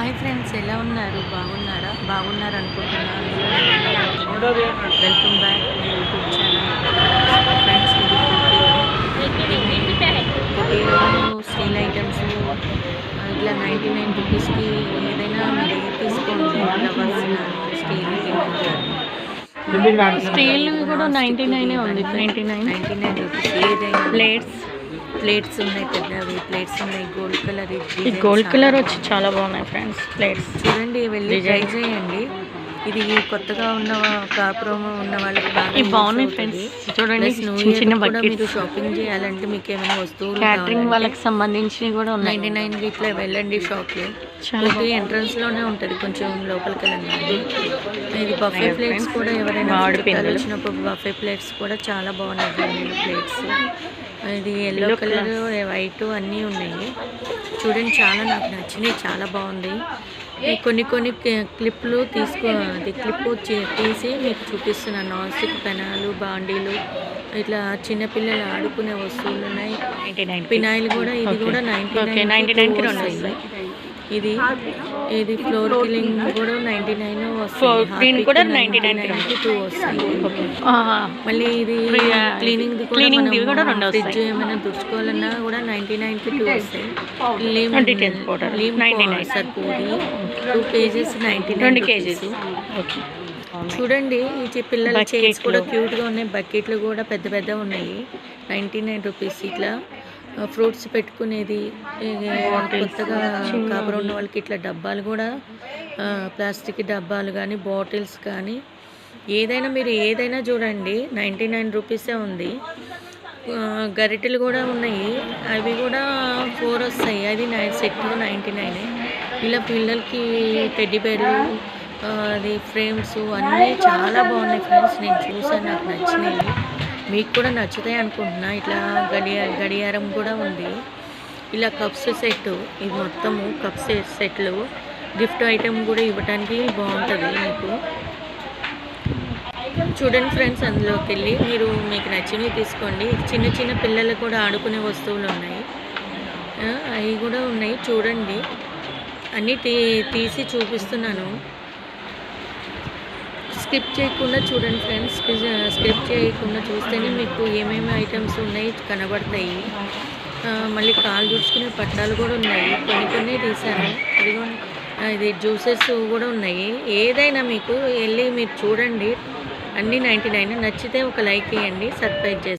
Hi friends, ఎలా ఉన్నారు? బాగున్నారా? బాగున్నారు అనుకుంటున్నాను. Welcome back to YouTube channel. Friends, కోటీలో స్టీల్ ఐటమ్స్ ఇట్లా 99 రూపీస్కి ఏదైనా మీరు తీసుకోండి. ఫ్లవర్స్ కానీ స్టీల్ కూడా 99 ఉంది. 99 రూపీస్ ఏదైనా. ప్లేట్స్ ఉన్నాయి, పెద్దవి ప్లేట్స్ ఉన్నాయి. గోల్డ్ కలర్ వచ్చి చాలా బాగున్నాయి ఫ్రెండ్స్. ప్లేట్స్ చూడండి, వెళ్ళి ట్రై చేయండి. ఇది కొత్తగా ఉన్న కాపురం ఉన్న వాళ్ళకి బాగా బాగున్నాయి ఫ్రెండ్స్. చూడండి, చిన్న మీరు షాపింగ్ చేయాలంటే మీకు ఏమైనా వస్తువులు క్యాటరింగ్ వాళ్ళకి సంబంధించినవి కూడా ఉన్నాయి. 99 ఇట్లా వెళ్ళండి షాప్కి. ఎంట్రన్స్ లోనే ఉంటుంది, కొంచెం లోపలికి వెళ్ళండి. ఇది బఫే ప్లేట్స్ కూడా ఎవరైనా వచ్చినప్పుడు బఫే ప్లేట్స్ కూడా చాలా బాగున్నాయి. ప్లేట్స్ ఇది ఎల్లో కలర్, వైట్ అన్నీ ఉన్నాయి. చూడండి, చాలా నాకు నచ్చినాయి, చాలా బాగుంది. కొన్ని క్లిప్లు తీసి మీకు చూపిస్తున్నాను. నాన్ స్టిక్ పెనాలు, బాండీలు, ఇట్లా చిన్నపిల్లలు ఆడుకునే వస్తువులు ఉన్నాయి. పినాయిల్ కూడా, ఇది కూడా 99. ఇది ఫ్లోర్ క్లీనింగ్ కూడా 99 వస్తుంది. కూడా 99 వస్తాయి. మళ్ళీ ఇది క్లీనింగ్ కూడా ఫ్రిడ్జ్ ఏమైనా దుడుచుకోవాలన్నా కూడా 99కి 2 వస్తాయి. సరిపోది 2 kgs 99 kgs. చూడండి, ఈ పిల్లల చైర్స్ కూడా క్యూట్గా ఉన్నాయి. బకెట్లు కూడా పెద్ద పెద్ద ఉన్నాయి. 99 రూపీస్. ఇట్లా ఫ్రూట్స్ పెట్టుకునేది, కొత్తగా కాపురం ఉన్న వాళ్ళకి ఇట్లా డబ్బాలు కూడా, ప్లాస్టిక్ డబ్బాలు కానీ, బాటిల్స్ కానీ, ఏదైనా మీరు ఏదైనా చూడండి 99 రూపీసే ఉంది. గరిటెలు కూడా ఉన్నాయి, అవి కూడా 4 వస్తాయి. అది సెట్ 99. ఇలా పిల్లలకి టెడ్డీ బేర్లు, అది ఫ్రేమ్స్ అన్నీ చాలా బాగున్నాయి ఫ్రెండ్స్. నేను చూసాను, నాకు నచ్చినాయి. మీకు కూడా నచ్చుతాయి అనుకుంటున్నా. ఇట్లా గడియారం కూడా ఉంది. ఇలా కప్స్ సెట్, ఇది మొత్తము కప్స్ సెట్లు. గిఫ్ట్ ఐటెం కూడా ఇవ్వడానికి బాగుంటుంది మీకు. చూడండి ఫ్రెండ్స్, అందులోకి వెళ్ళి మీకు నచ్చినవి తీసుకోండి. చిన్న పిల్లలకు కూడా ఆడుకునే వస్తువులు ఉన్నాయి, అవి కూడా ఉన్నాయి. చూడండి, అన్నీ తీసి చూపిస్తున్నాను. స్కిప్ చేయకుండా చూడండి ఫ్రెండ్స్. స్కిప్ చేయకుండా చూస్తేనే మీకు ఏమేమి ఐటమ్స్ ఉన్నాయి కనబడతాయి. మళ్ళీ కాలు దుడుచుకునే పట్టాలు కూడా ఉన్నాయి. కొన్ని తీసాను. ఇది జ్యూసెస్ కూడా ఉన్నాయి. ఏదైనా మీకు వెళ్ళి మీరు చూడండి. అన్నీ 99. నచ్చితే ఒక లైక్ ఇవ్వండి, సబ్స్క్రైబ్ చేయండి.